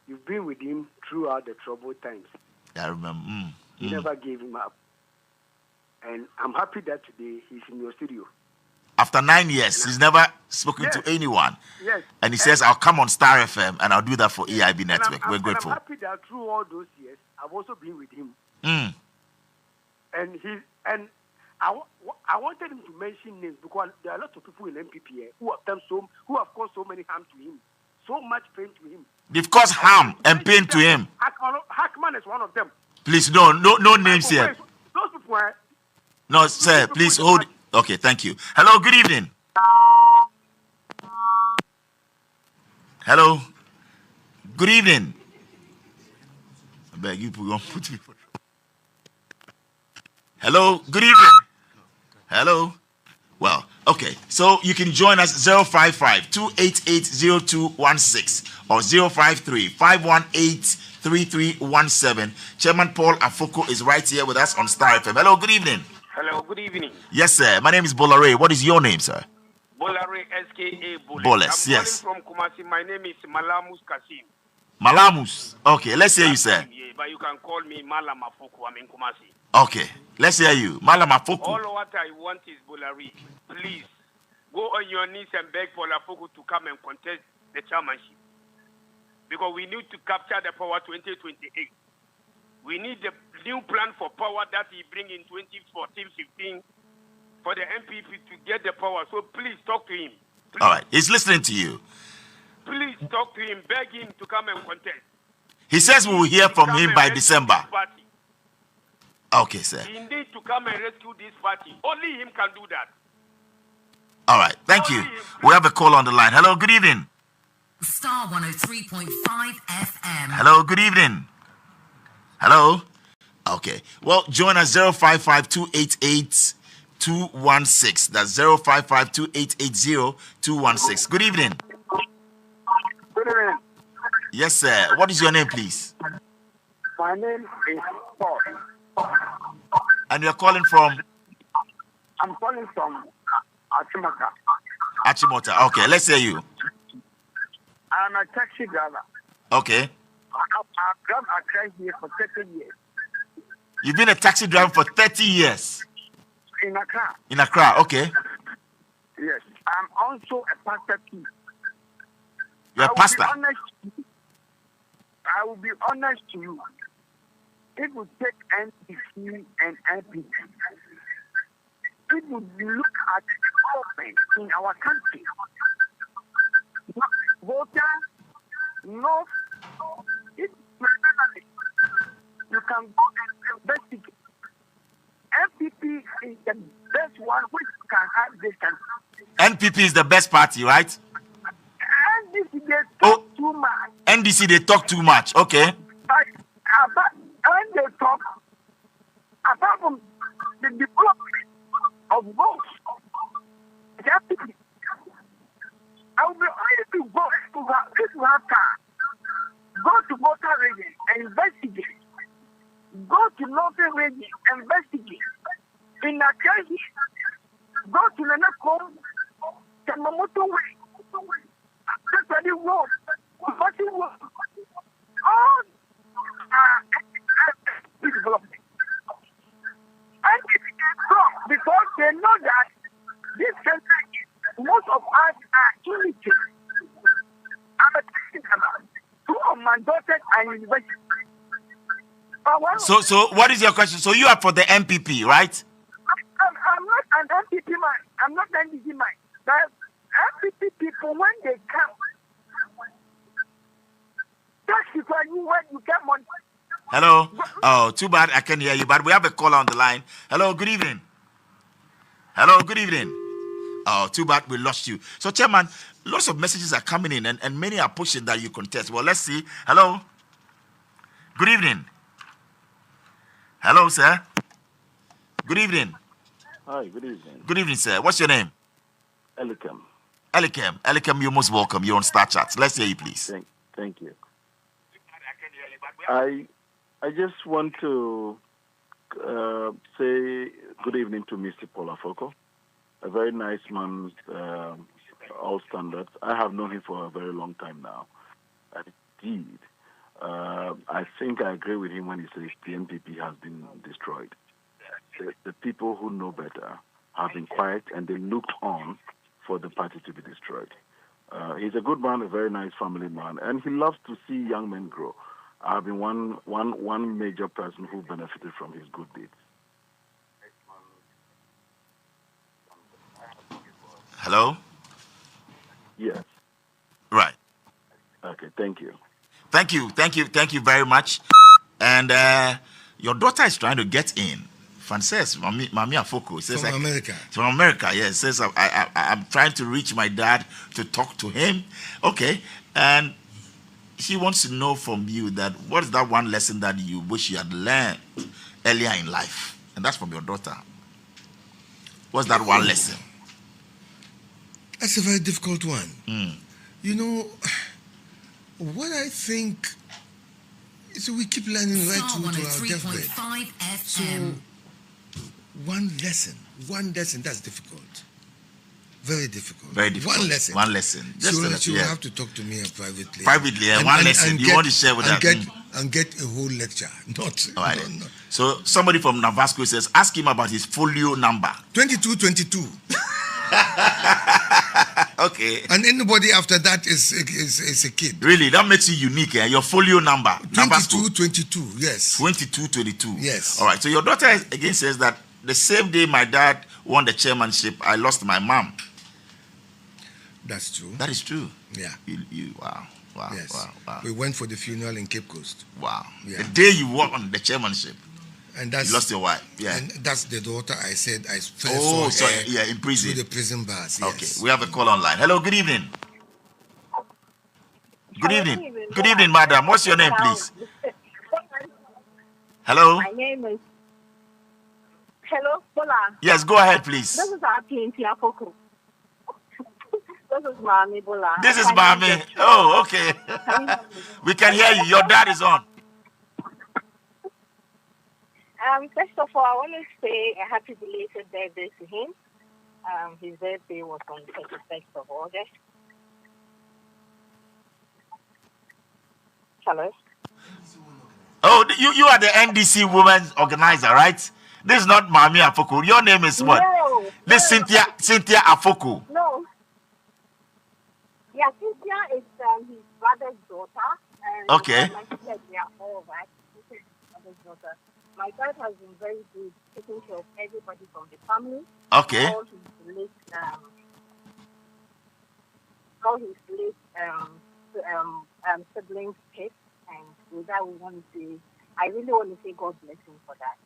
You've been with him throughout the troubled times.
I remember.
You never gave him up. And I'm happy that today he's in your studio.
After 9 years, he's never spoken to anyone.
Yes.
And he says, I'll come on Star FM and I'll do that for EIB Network. We're grateful.
I'm happy that through all those years, I've also been with him. And I wanted him to mention names because there are a lot of people in NPP who have caused so many harm to him, so much pain to him.
They've caused harm and pain to him.
Hackman is one of them.
Please, no names here.
Those people are...
No, sir, please hold. Okay, thank you. Hello, good evening. Hello. Good evening. I beg you, put me. Hello, good evening. Hello. Well, okay. So you can join us 055-288-0216 or 053-518-3317. Chairman Paul Afoko is right here with us on Star FM. Hello, good evening.
Hello, good evening.
Yes, sir. My name is Bolare. What is your name, sir?
Bolare, SKA Boles.
Boles,
I'm
yes.
calling from Kumasi. My name is Malamus Kasim.
Malamus. Okay, let's hear you, sir.
Yeah, but you can call me Malam Afoko. I'm in Kumasi.
Okay, let's hear you. Malam Afoko.
All what I want is Bolare, please go on your knees and beg Paul Afoko to come and contest the chairmanship. Because we need to capture the power 2028. We need the new plan for power that he bring in 2014-15 for the NPP to get the power. So please talk to him. Please.
All right, he's listening to you.
Please talk to him, beg him to come and contest.
He says we will hear from him by December.
Party.
Okay, sir.
He needs to come and rescue this party. Only him can do that.
All right, thank you. We have a call on the line. Hello, good evening.
Star 103.5 FM.
Hello, good evening. Hello? Okay. Well, join us 055-288-216. That's 055-288-0216. Good evening.
Good evening.
Yes, sir. What is your name, please?
My name is Paul.
And you're calling from?
I'm calling from Achimota.
Achimota. Okay, let's hear you.
I'm a taxi driver.
Okay.
I've driven Accra here for 30 years.
You've been a taxi driver for 30 years?
In Accra.
In Accra, okay.
Yes. I'm also a pastor too.
You're a pastor?
I will be honest to you. It would take NPP and NPP. It would look at development in our country. Voters, North, you can go and investigate. NPP is the best one which can have this country.
NPP is the best party, right?
NDC, they talk too much.
NDC, they talk too much. Okay.
But when they talk, apart from the development of votes, NPP, I will be only to go if you have time. Go to voter region and investigate. Go to northern region and investigate. In Accra, go to Nanako, Tamamoto Way, That's road, Basi Road. All development. And it is wrong because they know that this country, most of us are illiterate. I'm a taxi driver. Two of my daughters are in university.
So what is your question? So you are for the MPP, right?
I'm not an MPP man. I'm not an NDC man. But MPP people, when they come, that's because when you get money.
Hello? Oh, too bad I can't hear you, but we have a caller on the line. Hello, good evening. Hello, good evening. Oh, too bad we lost you. So, Chairman, lots of messages are coming in, and many are pushing that you contest. Well, let's see. Hello? Good evening. Hello, sir. Good evening.
Hi, good evening.
Good evening, sir. What's your name?
Elikem.
Elikem, you're most welcome. You're on Star Chat. Let's hear you, please.
Thank you. I just want to say good evening to Mr. Paul Afoko, a very nice man, all standards. I have known him for a very long time now. And indeed, I think I agree with him when he says the NPP has been destroyed. The people who know better have been quiet and they looked on for the party to be destroyed. He's a good man, a very nice family man, and he loves to see young men grow. I've been one major person who benefited from his good deeds.
Hello?
Yes.
Right.
Okay, thank you.
Thank you very much. And your daughter is trying to get in. Frances, Mami Afoko says
From America.
From America, yes. Says I'm trying to reach my dad to talk to him. Okay, and she wants to know from you that what is that one lesson that you wish you had learned earlier in life, and that's from your daughter. What's that one lesson?
That's a very difficult one.
Mm.
You know, what I think is we keep learning right through to our deathbed.
103.5 FM.
So, one lesson, that's difficult. Very difficult.
Very difficult.
One lesson.
One lesson.
She will have to talk to me privately.
Privately, one lesson you want to share with us.
And get a whole lecture. Not.
All right.
No.
So somebody from Navasco says, ask him about his folio number.
2222.
Okay.
And anybody after that is a kid.
Really, that makes you unique. Your folio number.
2222. Yes.
2222.
Yes.
All right. So your daughter again says that the same day my dad won the chairmanship, I lost my mom.
That's true.
That is true.
Yeah.
Wow.
Yes.
Wow.
We went for the funeral in Cape Coast.
Wow.
Yeah.
The day you won the chairmanship,
and that's,
you lost your wife. Yeah.
And that's the daughter I said I first saw her
in prison.
through the prison bars. Yes.
Okay. We have a call online. Hello. Good evening. Good evening. Good evening, madam. What's your name, please? Hello.
My name is. Hello, Bola.
Yes. Go ahead, please.
This is our PNP Afoko. This is Mami Bola.
This is Mami. Oh, okay. We can hear you. Your dad is on.
First of all, I want to say a happy belated birthday to him. His birthday was on the 31st of August. Hello?
Oh, you are the NDC Women's Organizer, right? This is not Mami Afoko. Your name is what?
No.
This is Cynthia Afoko.
No. Yeah, Cynthia is his brother's daughter. And
Okay.
like I said, we are all right. This is his brother's daughter. My dad has been very good taking care of everybody from the family.
Okay.
All his late siblings, kids, and with that I really want to say God bless him for that.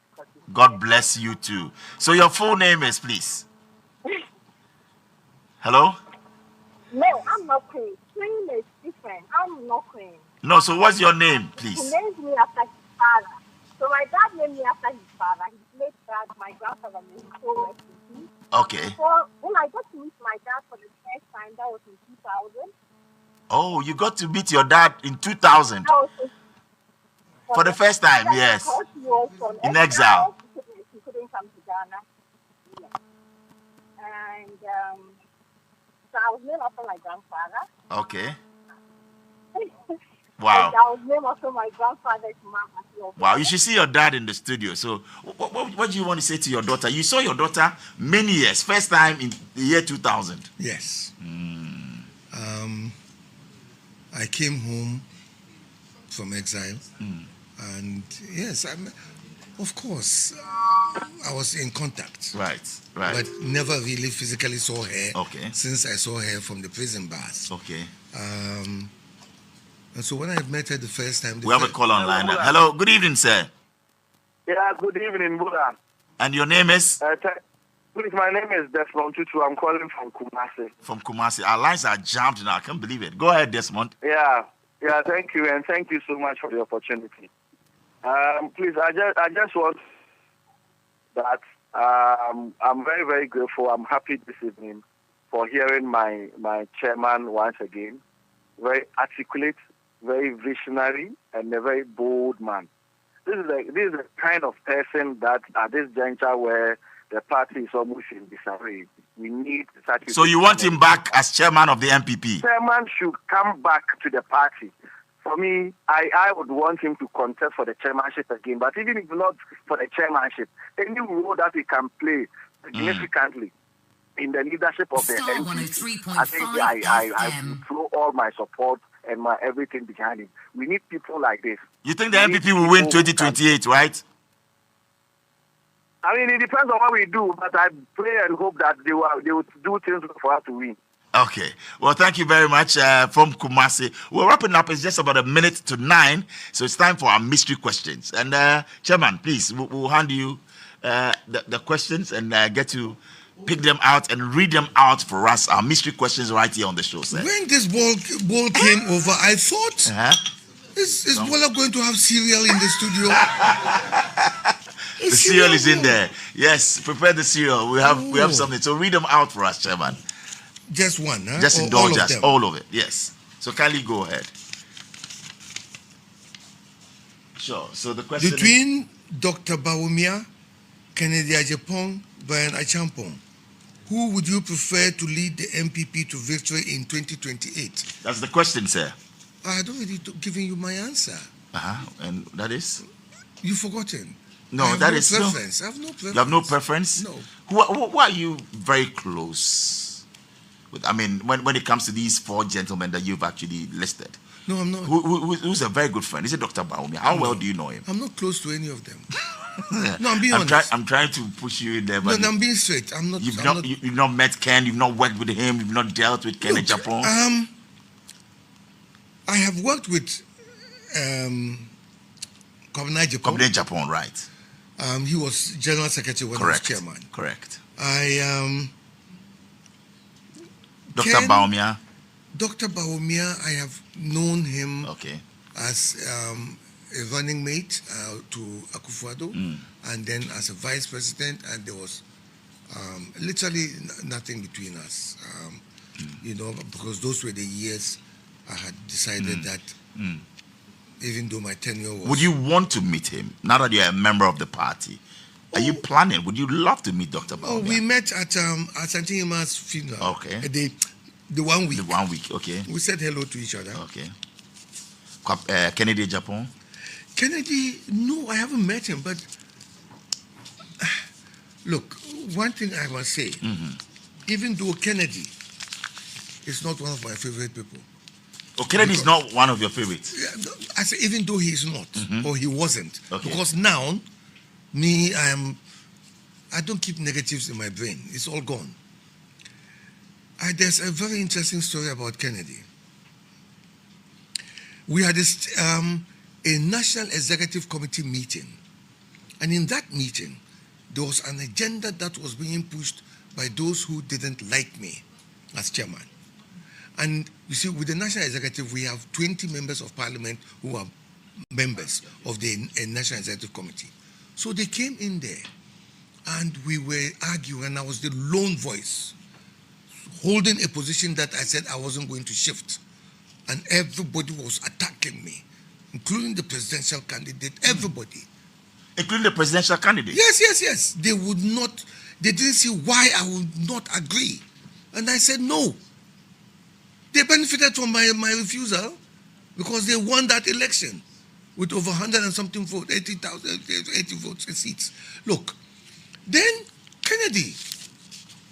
God bless you too. So your full name is, please. Hello?
No, I'm not Queen. Queen is different. I'm not Queen.
No, so what's your name,
He
please?
named me after his father. So my dad named me after his father. His late dad, my grandfather, named me so rest in peace.
Okay.
So when I got to meet my dad for the first time, that was in 2000.
Oh, you got to meet your dad in 2000. For the first time, yes.
Because he was from
In exile.
He couldn't come to Ghana. Yeah. And so I was named after my grandfather.
Okay. Wow.
And I was named after my grandfather's mom as well.
Wow, you should see your dad in the studio. So what do you want to say to your daughter? You saw your daughter many years. First time in the year 2000.
Yes. I came home from exile. And yes, of course, I was in contact.
Right.
But never really physically saw her.
Okay.
Since I saw her from the prison bars.
Okay.
And so when I met her the first time...
We have a call online. Hello, good evening, sir.
Yeah, good evening, Buddha.
And your name is?
Please, my name is Desmond Tutu. I'm calling from Kumasi.
From Kumasi. Our lines are jammed now. I can't believe it. Go ahead, Desmond.
Yeah, thank you, and thank you so much for the opportunity. Please, I just want that I'm very, very grateful. I'm happy this evening for hearing my chairman once again. Very articulate, very visionary, and a very bold man. This is the kind of person that at this juncture where the party is almost in disarray, we need such.
So you want him back as chairman of the NPP?
Chairman should come back to the party. For me, I would want him to contest for the chairmanship again. But even if not for the chairmanship, any role that he can play significantly in the leadership of the NPP, I think I will throw all my support and my everything behind him. We need people like this.
You think the NPP will win 2028, right?
I mean, it depends on what we do, but I pray and hope that they will do things for us to win.
Okay. Well, thank you very much from Kumasi. We're wrapping up. It's just about 8:09, so it's time for our mystery questions. And Chairman, please, we'll hand you the questions and get to pick them out and read them out for us. Our mystery questions right here on the show, sir.
When this ball came over, I thought, is Bola going to have cereal in the studio?
The cereal is in there. Yes, prepare the cereal. We have something. So read them out for us, Chairman.
Just one, huh?
Just indulge us. All of it, yes. So kindly go ahead. Sure. So the question
between Dr. Bawumia, Kennedy Ajapong, Brian Achampong, who would you prefer to lead the MPP to victory in 2028?
That's the question, sir.
I don't really giving you my answer.
And that is?
You've forgotten.
No, that is
preference. I have no preference.
You have no preference?
No.
Who are you very close with? I mean, when it comes to these four gentlemen that you've actually listed.
No, I'm not.
Who's a very good friend? Is it Dr. Bawumia? How well do you know him?
I'm not close to any of them. No, I'm being honest.
I'm trying to push you in there, but
no, I'm being straight. I'm not.
You've not met Ken. You've not worked with him. You've not dealt with Ken Japon.
I have worked with Kwabena Japon.
Kwabena Japon, right?
He was General Secretary when I was chairman.
Correct.
Dr.
Bawumia.
Dr. Bawumia, I have known him as a running mate to Akufo-Addo, and then as a vice president, and there was literally nothing between us, you know, because those were the years I had decided that even though my tenure was...
Would you want to meet him, now that you're a member of the party? Are you planning? Would you love to meet Dr. Bawumia?
Oh, we met at Santinhima's funeral.
Okay.
The 1 week.
The 1 week, okay.
We said hello to each other.
Okay. Kennedy Japon?
Kennedy, no, I haven't met him, but look, one thing I must say, even though Kennedy is not one of my favorite people.
Oh, Kennedy is not one of your favorites?
I say even though he is not, or he wasn't, because now, I don't keep negatives in my brain. It's all gone. There's a very interesting story about Kennedy. We had a National Executive Committee meeting. And in that meeting, there was an agenda that was being pushed by those who didn't like me as chairman. And you see, with the National Executive, we have 20 members of parliament who are members of the National Executive Committee. So they came in there and we were arguing, and I was the lone voice, holding a position that I said I wasn't going to shift. And everybody was attacking me, including the presidential candidate, everybody.
Including the presidential candidate?
Yes. They didn't see why I would not agree. And I said no. They benefited from my refusal because they won that election with over 100 and something votes, 80 votes, seats. Look, then Kennedy,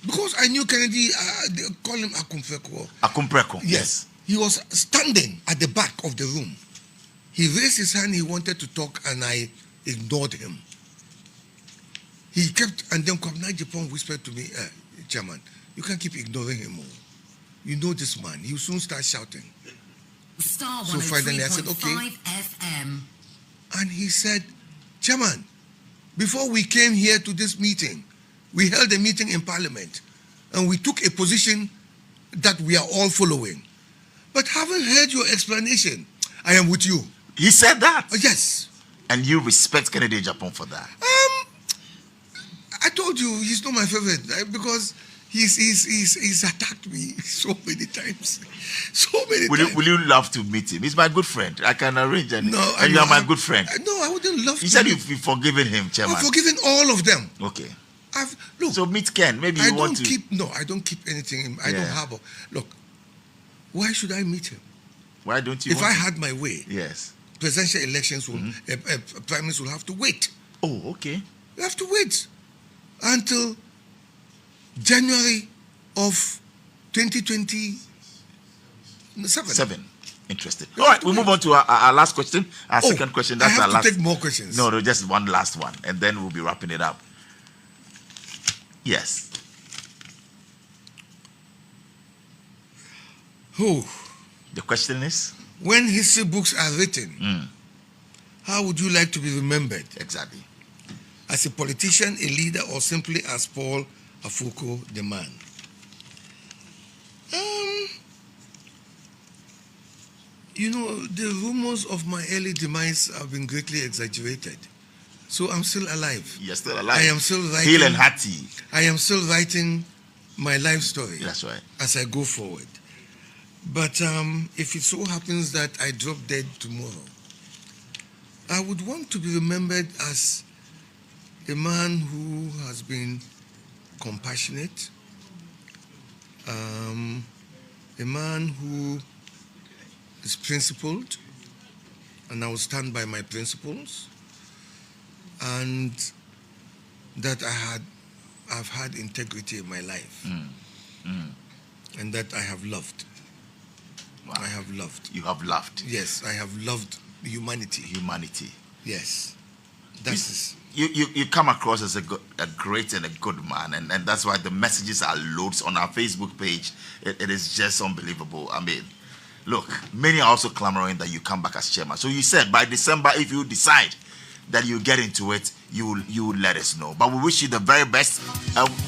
because I knew Kennedy, they call him Akumpreko.
Akumpreko, yes.
He was standing at the back of the room. He raised his hand, he wanted to talk, and I ignored him. He kept, and then Kwabena Japon whispered to me, Chairman, you can't keep ignoring him. You know this man, he'll soon start shouting.
Star
so finally I said, okay.
FM.
And he said, Chairman, before we came here to this meeting, we held a meeting in Parliament, and we took a position that we are all following. But having heard your explanation, I am with you.
He said that?
Yes.
And you respect Kennedy Japon for that?
I told you, he's not my favorite, because He's attacked me so many times. So many
Will
times.
will you love to meet him? He's my good friend. I can arrange and,
No,
and you are my good friend.
No, I wouldn't love
You
to.
said you've forgiven him, Chairman.
I've forgiven all of them.
Okay.
Look.
So meet Ken. Maybe
I
you
don't
want to.
I don't keep anything. I don't
Yeah.
harbor. Look, why should I meet him?
Why don't you?
If I had my way,
Yes.
presidential elections will, primaries will have to wait.
Oh, okay.
We have to wait until January of 2027.
Interesting. All right, we'll move on to our last question. Our second question. That's
I have
our
to
last.
take more questions.
No, just one last one, and then we'll be wrapping it up. Yes.
Oh.
The question is?
When history books are written, how would you like to be remembered?
Exactly.
As a politician, a leader, or simply as Paul Afoko, the man? The rumors of my early demise have been greatly exaggerated. So I'm still alive.
You're still alive.
I am still writing.
Hale and hearty.
I am still writing my life story.
That's right.
As I go forward. But if it so happens that I drop dead tomorrow, I would want to be remembered as a man who has been compassionate, a man who is principled, and I will stand by my principles, and that I've had integrity in my life, and that I have loved.
Wow.
I have loved.
You have loved.
Yes, I have loved humanity.
Humanity.
Yes, that's
you come across as a great and a good man, and that's why the messages are loads on our Facebook page. It is just unbelievable. I mean, look, many are also clamoring that you come back as chairman. So you said by December, if you decide that you get into it, you will let us know. But we wish you the very best.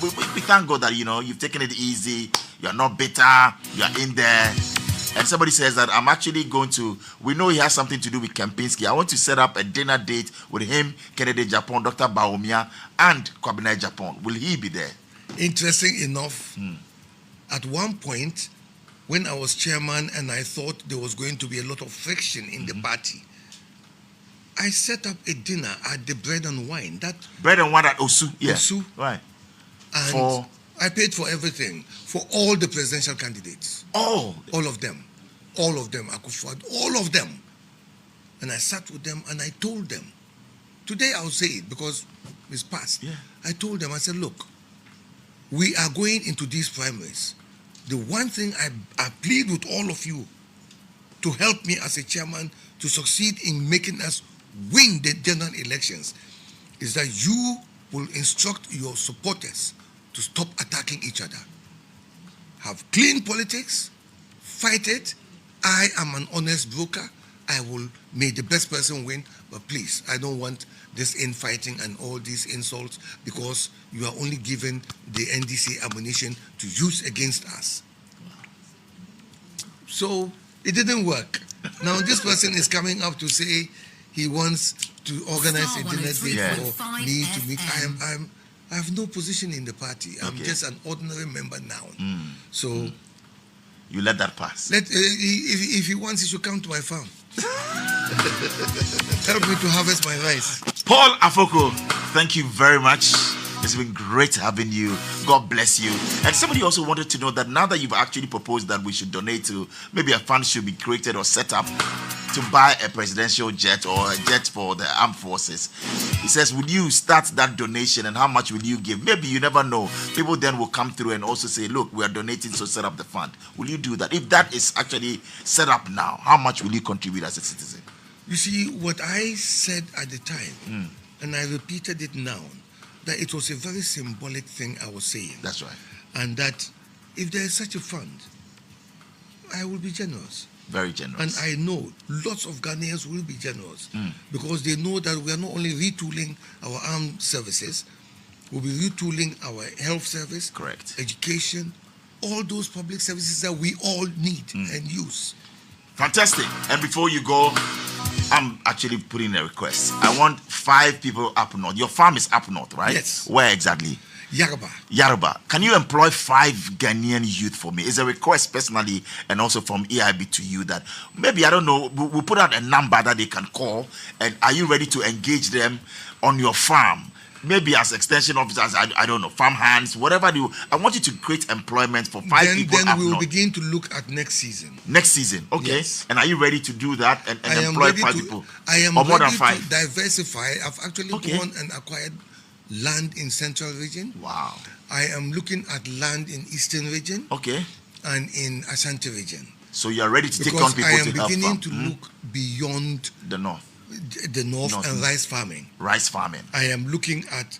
We thank God that you've taken it easy. You're not bitter. You're in there. And somebody says that I'm actually going to, we know he has something to do with Kempinski. I want to set up a dinner date with him, Kennedy Japan, Dr. Baumia, and Kwabena Japan. Will he be there?
interesting enough. At one point, when I was chairman and I thought there was going to be a lot of friction in the party, I set up a dinner at the Bread and Wine. That
Bread and Wine at Osu. Yeah.
Osu.
Right.
And I paid for everything, for all the presidential candidates.
Oh.
All of them. All of them. Akufo-Addo, all of them. And I sat with them and I told them. Today I'll say it because it's past.
Yeah.
I told them, I said, look, we are going into these primaries. The one thing I plead with all of you to help me as a chairman to succeed in making us win the general elections is that you will instruct your supporters to stop attacking each other. Have clean politics, fight it. I am an honest broker. I will make the best person win, but please, I don't want this infighting and all these insults because you are only given the NDC ammunition to use against us. So it didn't work. Now this person is coming up to say he wants to organize a dinner date for me to meet. I have no position in the party. I'm just an ordinary member now. So
you let that pass.
If he wants, he should come to my farm. Help me to harvest my rice.
Paul Afoko, thank you very much. It's been great having you. God bless you. And somebody also wanted to know that now that you've actually proposed that we should donate to, maybe a fund should be created or set up to buy a presidential jet or a jet for the armed forces. He says, will you start that donation and how much will you give? Maybe you never know. People then will come through and also say, look, we are donating, so set up the fund. Will you do that? If that is actually set up now, how much will you contribute as a citizen?
You see, what I said at the time, and I repeated it now, that it was a very symbolic thing I was saying.
That's right.
And that if there is such a fund, I will be generous.
Very generous.
And I know lots of Ghanaians will be generous because they know that we are not only retooling our armed services, we'll be retooling our health service,
correct,
education, all those public services that we all need and use.
Fantastic. And before you go, I'm actually putting a request. I want 5 people up north. Your farm is up north, right?
Yes.
Where exactly? Yaruba. Can you employ 5 Ghanaian youth for me? It's a request personally and also from EIB to you that maybe, I don't know, we'll put out a number that they can call, and are you ready to engage them on your farm? Maybe as extension officers, I don't know, farm hands, whatever you. I want you to create employment for 5 people.
Then we'll begin to look at next season.
Next season, okay. Yes. And are you ready to do that and
I am
employ
ready
5
to,
people?
I am
or more
ready
than 5?
to diversify. I've actually gone and acquired land in Central Region.
Wow.
I am looking at land in Eastern Region.
Okay.
And in Ashanti Region.
So you are ready to take
Because
on people
I am
to help
beginning
farm.
to look beyond
the north.
The north and rice farming.
Rice farming.
I am looking at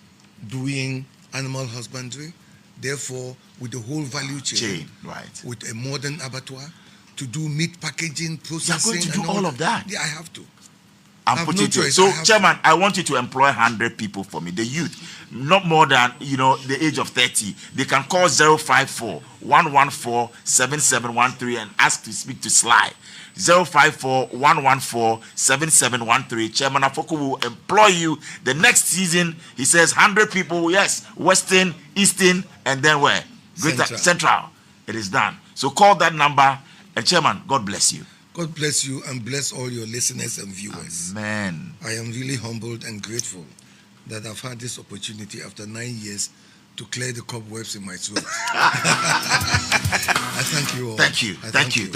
doing animal husbandry, therefore with the whole value chain,
right,
with a modern abattoir, to do meat packaging, processing.
You're going to do all of that?
Yeah, I have to.
I'm putting it to it. So, Chairman, I want you to employ 100 people for me, the youth, not more than, the age of 30. They can call 054 114 7713 and ask to speak to Sly. 054 114 7713. Chairman Afoko will employ you the next season. He says 100 people, yes, Western, Eastern, and then where? Greater Central. It is done. So call that number, and Chairman, God bless you.
God bless you and bless all your listeners and viewers.
Amen.
I am really humbled and grateful that I've had this opportunity after 9 years to clear the cobwebs in my throat. I thank you all.
Thank you. Thank you.